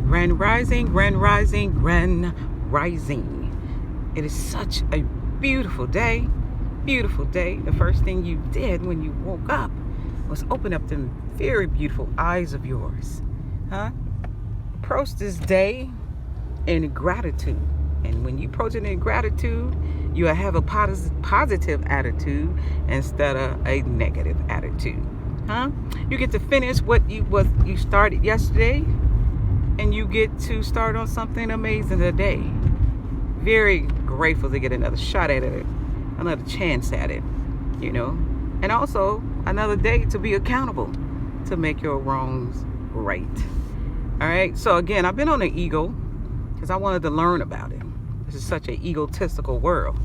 Grand rising, grand rising, grand rising. It is such a beautiful day. Beautiful day. The first thing you did when you woke up was open up them very beautiful eyes of yours. Approach this day in gratitude. And when you approach it in gratitude, you have a positive attitude instead of a negative attitude. You get to finish what you started yesterday, and you get to start on something amazing today. Very grateful to get another shot at it, another chance at it, and also another day to be accountable to make your wrongs right. All right. So again, I've been on the ego because I wanted to learn about it. This is such an egotistical world.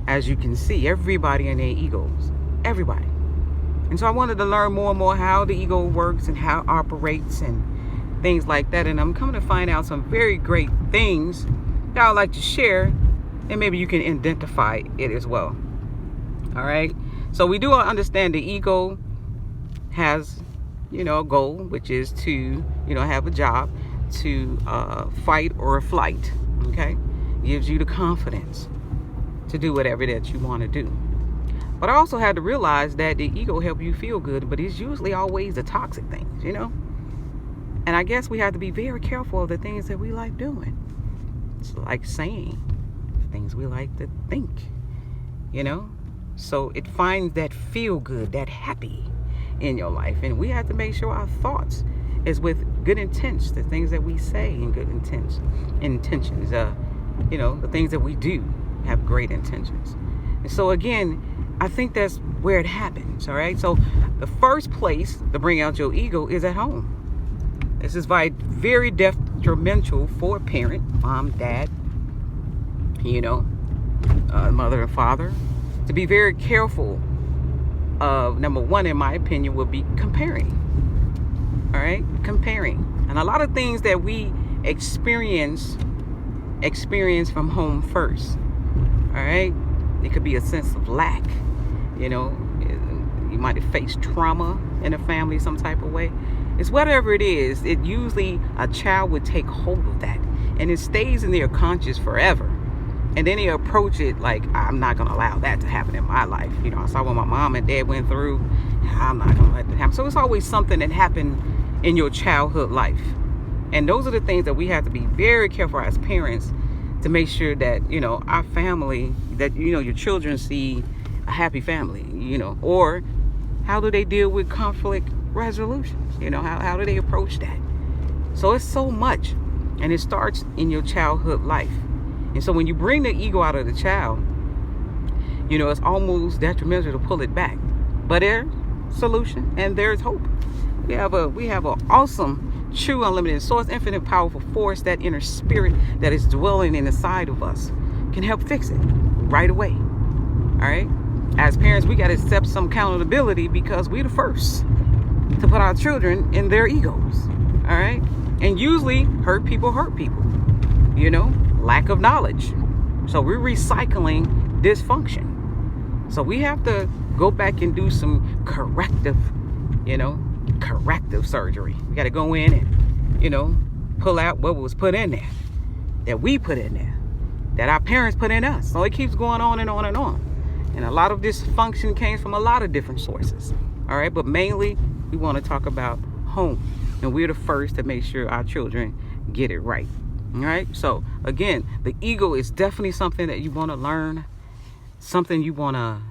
As you can see, everybody in their egos, everybody. And so I wanted to learn more and more how the ego works and how it operates and things like that. And I'm coming to find out some very great things that I'd like to share, and maybe you can identify it as well. All right. So we do understand the ego has, a goal, which is to, have a job, to fight or flight. Okay. Gives you the confidence to do whatever that you want to do. But I also had to realize that the ego helps you feel good, but it's usually always the toxic things, And I guess we have to be very careful of the things that we like doing. It's like saying things we like to think, So it finds that feel good, that happy in your life. And we have to make sure our thoughts is with good intents, the things that we say in good intentions, the things that we do have great intentions. And so again, I think that's where it happens. All right. So the first place to bring out your ego is at home. This is very detrimental for a parent, mom, dad, mother and father, to be very careful of. Number one, in my opinion, would be comparing. All right. Comparing. And a lot of things that we experience from home first. All right. It could be a sense of lack. You might have faced trauma in a family some type of way. It's whatever it is. It usually a child would take hold of that, and it stays in their conscious forever. And then they approach it like, I'm not going to allow that to happen in my life. I saw what my mom and dad went through. I'm not going to let that happen. So it's always something that happened in your childhood life. And those are the things that we have to be very careful as parents to make sure that, our family, that, your children see a happy family, or how do they deal with conflict resolutions? How do they approach that? So it's so much, and it starts in your childhood life. And so when you bring the ego out of the child, it's almost detrimental to pull it back. But there's solution and there's hope. We have an awesome, true, unlimited source, infinite, powerful force, that inner spirit that is dwelling inside of us can help fix it right away. All right. As parents, we got to accept some accountability because we're the first to put our children in their egos. All right. And usually hurt people. Lack of knowledge. So we're recycling dysfunction. So we have to go back and do some corrective surgery. We got to go in and, pull out what was put in there, that we put in there, that our parents put in us. So it keeps going on and on and on. And a lot of dysfunction came from a lot of different sources. All right. But mainly we want to talk about home. And we're the first to make sure our children get it right. All right. So again, the ego is definitely something that you want to learn, something you want to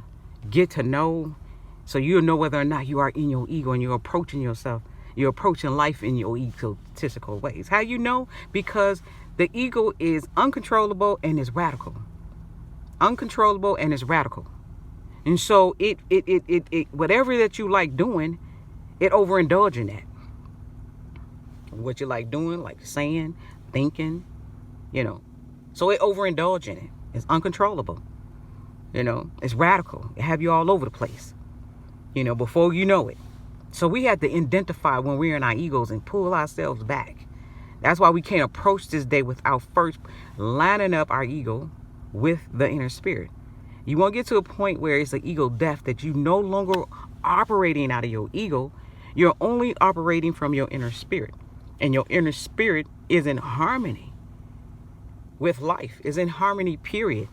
get to know, so you'll know whether or not you are in your ego and you're approaching yourself. You're approaching life in your egotistical ways. How you know? Because the ego is uncontrollable and is radical. Uncontrollable and is radical. And so it whatever that you like doing, it overindulge in that. What you like doing, like saying, thinking, so it overindulge in it. It's uncontrollable. It's radical. It have you all over the place, before you know it. So we have to identify when we're in our egos and pull ourselves back. That's why we can't approach this day without first lining up our ego with the inner spirit. You won't get to a point where it's an ego death, that you no longer operating out of your ego. You're only operating from your inner spirit. and your inner spirit is in harmony with life, is in harmony, period.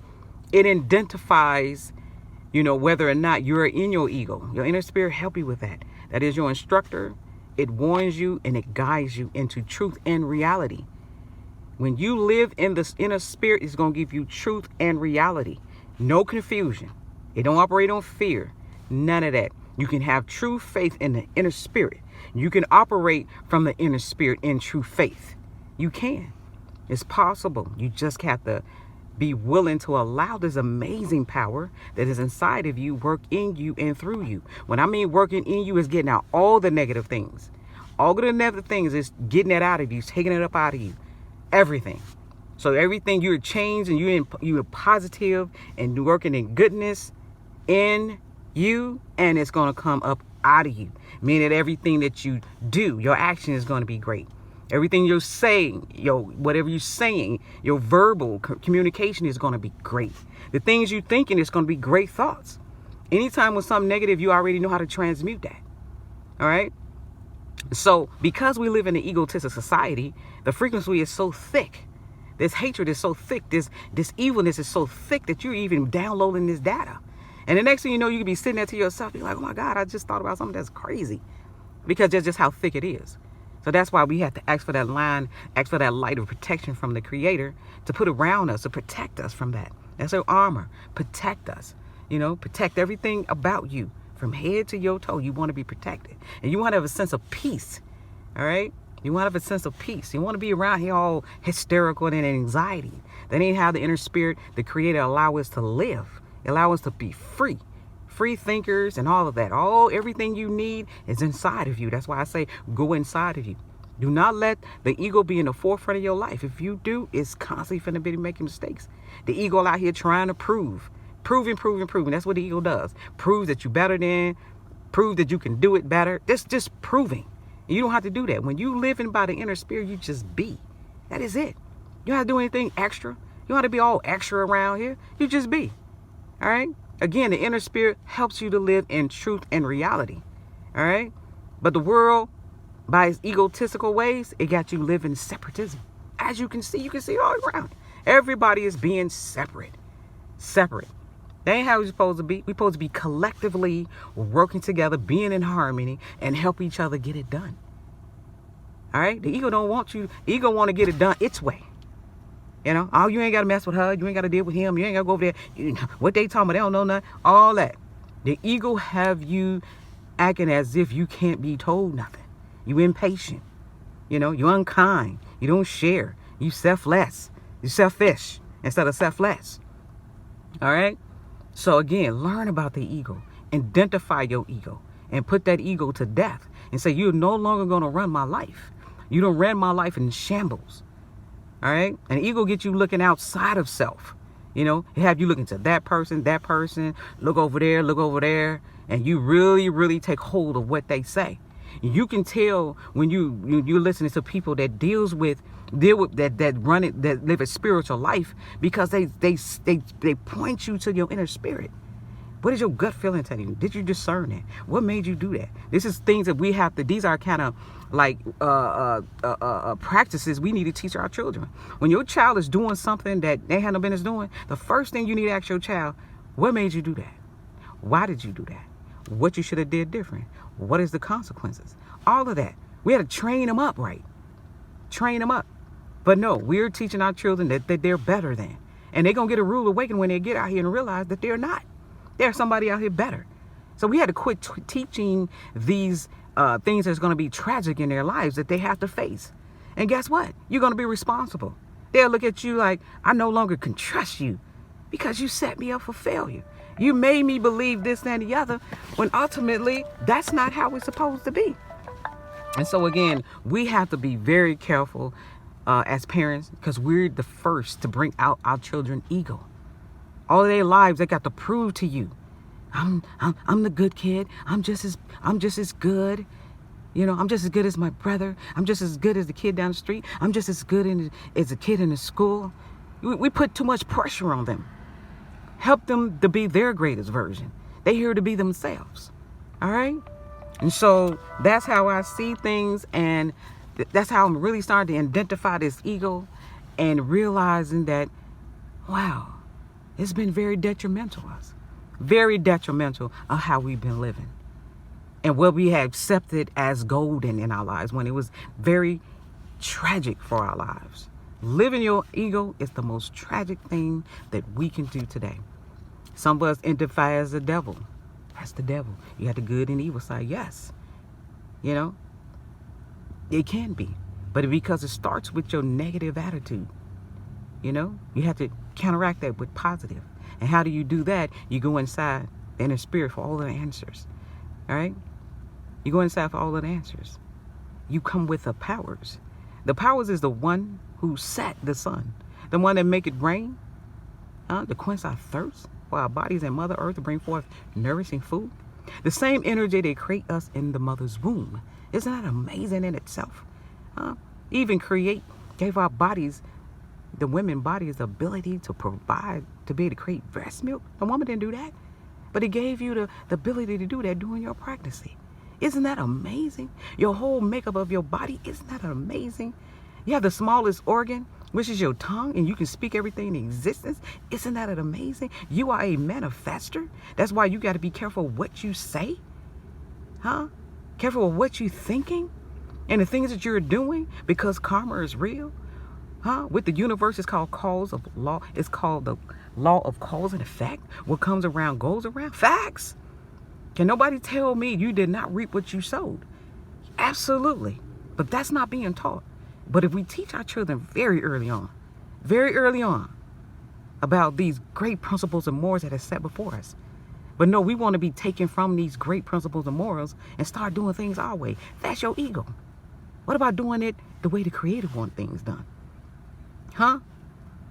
It identifies, whether or not you're in your ego. Your inner spirit help you with that. That is your instructor. It warns you and it guides you into truth and reality. When you live in this inner spirit, it's going to give you truth and reality. No confusion. It don't operate on fear. None of that. You can have true faith in the inner spirit. You can operate from the inner spirit in true faith. You can. It's possible. You just have to be willing to allow this amazing power that is inside of you work in you and through you. When I mean working in you is getting out all the negative things. All of the negative things is getting it out of you, taking it up out of you. Everything. So everything you're changed and you're positive and working in goodness in you, and it's going to come up out of you. Meaning that everything that you do, your action is going to be great. Everything you're saying, whatever you're saying, your verbal communication is going to be great. The things you're thinking is going to be great thoughts. Anytime with something negative, you already know how to transmute that. All right. So because we live in an egotistic society, the frequency is so thick. This hatred is so thick. This evilness is so thick that you're even downloading this data. And the next thing you know, you can be sitting there to yourself, you're like, oh my God, I just thought about something that's crazy. Because that's just how thick it is. So that's why we have to ask for that light of protection from the Creator to put around us, to protect us from that. That's our armor. Protect us. Protect everything about you from head to your toe. You want to be protected. And you want to have a sense of peace. All right? You want to have a sense of peace. You want to be around here all hysterical and in anxiety. That ain't how the inner spirit, the Creator, allow us to live. Allow us to be free. Free thinkers and all of that. Everything you need is inside of you. That's why I say go inside of you. Do not let the ego be in the forefront of your life. If you do, it's constantly finna be making mistakes. The ego out here trying to prove. Proving. That's what the ego does. Prove that you're better than. Prove that you can do it better. It's just proving. You don't have to do that. When you live in by the inner spirit, you just be. That is it. You don't have to do anything extra. You don't have to be all extra around here. You just be. All right? Again, the inner spirit helps you to live in truth and reality. All right? But the world, by its egotistical ways, it got you living separatism. As you can see it all around. Everybody is being separate. Separate. That ain't how we're supposed to be. We're supposed to be collectively working together, being in harmony, and help each other get it done. All right? The ego don't want you. The ego want to get it done its way. Oh, you ain't got to mess with her. You ain't got to deal with him. You ain't got to go over there. What they talking about, they don't know nothing. All that. The ego have you acting as if you can't be told nothing. You impatient. You unkind. You don't share. You selfless. You selfish instead of selfless. All right? So again, learn about the ego. Identify your ego. And put that ego to death. And say, you're no longer going to run my life. You don't run my life in shambles. All right. And ego gets you looking outside of self. It have you looking to that person, look over there. And you really, really take hold of what they say. You can tell when you're listening to people that deal with that live a spiritual life because they point you to your inner spirit. What is your gut feeling telling you? Did you discern that? What made you do that? This is things that we have to, these are kind of like practices we need to teach our children. When your child is doing something that they had no business doing, the first thing you need to ask your child, what made you do that? Why did you do that? What you should have did different? What is the consequences? All of that. We had to train them up, right? Train them up. But no, we're teaching our children that they're better than. And they're going to get a rude awakening when they get out here and realize that they're not. There's somebody out here better. So we had to quit teaching these things that's going to be tragic in their lives that they have to face. And guess what? You're going to be responsible. They'll look at you like, I no longer can trust you because you set me up for failure. You made me believe this and the other when ultimately that's not how we're supposed to be. And so again, we have to be very careful as parents because we're the first to bring out our children's ego. All of their lives, they got to prove to you, I'm the good kid. I'm just as good. I'm just as good as my brother. I'm just as good as the kid down the street. I'm just as good as a kid in the school. We put too much pressure on them. Help them to be their greatest version. They're here to be themselves. All right? And so that's how I see things. And That's how I'm really starting to identify this ego and realizing that, wow, it's been very detrimental to us. Very detrimental of how we've been living. And what we have accepted as golden in our lives when it was very tragic for our lives. Living your ego is the most tragic thing that we can do today. Some of us identify as the devil. That's the devil. You got the good and evil side. Yes. You know, it can be. But because it starts with your negative attitude, you know, you have to counteract that with positive. And how do you do that? You go inside the inner spirit for all of the answers. All right? You go inside for all of the answers. You come with the powers. The powers is the one who set the sun. The one that make it rain. To quench our thirst. For our bodies and Mother Earth to bring forth nourishing food. The same energy that create us in the mother's womb. Isn't that amazing in itself? Even gave our bodies, the women bodies, the ability to provide, to be able to create breast milk. The woman didn't do that. But it gave you the ability to do that during your pregnancy. Isn't that amazing? Your whole makeup of your body, isn't that amazing? You have the smallest organ, which is your tongue, and you can speak everything in existence. Isn't that amazing? You are a manifester. That's why you got to be careful what you say. Careful of what you're thinking and the things that you're doing, because karma is real. With the universe, it's called cause of law. It's called the law of cause and effect. What comes around goes around. Facts. Can nobody tell me you did not reap what you sowed? Absolutely. But that's not being taught. But if we teach our children very early on, about these great principles and morals that are set before us. But no, we want to be taken from these great principles and morals and start doing things our way. That's your ego. What about doing it the way the Creator wants things done? All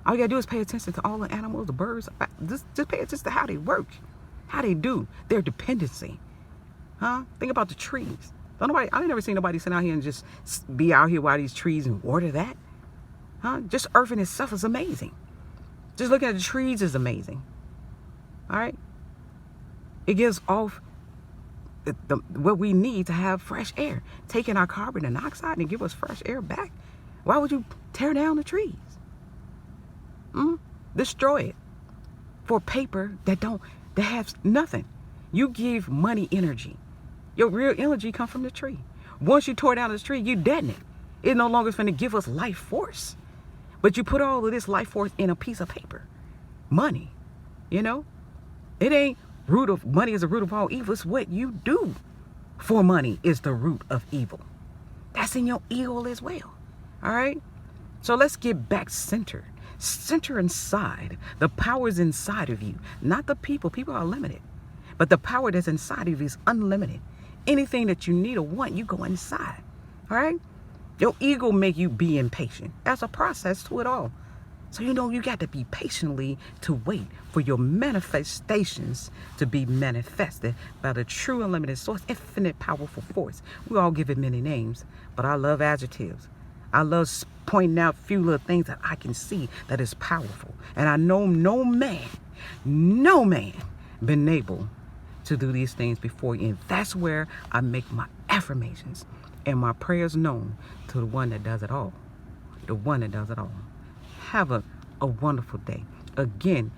you gotta do is pay attention to all the animals, the birds. Just pay attention to how they work, how they do, their dependency. Think about the trees. I ain't never seen nobody sit out here and just be out here while these trees and water that. Just earth in itself is amazing. Just looking at the trees is amazing. All right? It gives off what we need to have fresh air, taking our carbon dioxide and give us fresh air back. Why would you tear down the trees? Destroy it for paper that has nothing. You give money energy. Your real energy comes from the tree. Once you tore down the tree, you deaden it. It no longer is going to give us life force. But you put all of this life force in a piece of paper. Money. You know? It ain't money is the root of all evil. It's what you do for money is the root of evil. That's in your ego as well. All right? So let's get back centered. Center inside. The power is inside of you. Not the people. People are limited. But the power that's inside of you is unlimited. Anything that you need or want, you go inside. All right? Your ego make you be impatient. That's a process to it all. So you know you got to be patiently to wait for your manifestations to be manifested by the true unlimited source, infinite powerful force. We all give it many names, but I love adjectives. I love pointing out few little things that I can see that is powerful. And I know no man been able to do these things before you. And that's where I make my affirmations and my prayers known to the one that does it all. The one that does it all. Have a wonderful day. Again,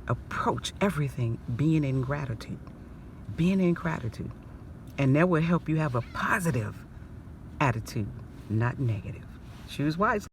approach everything being in gratitude. Being in gratitude. And that will help you have a positive attitude, not negative. Choose wisely.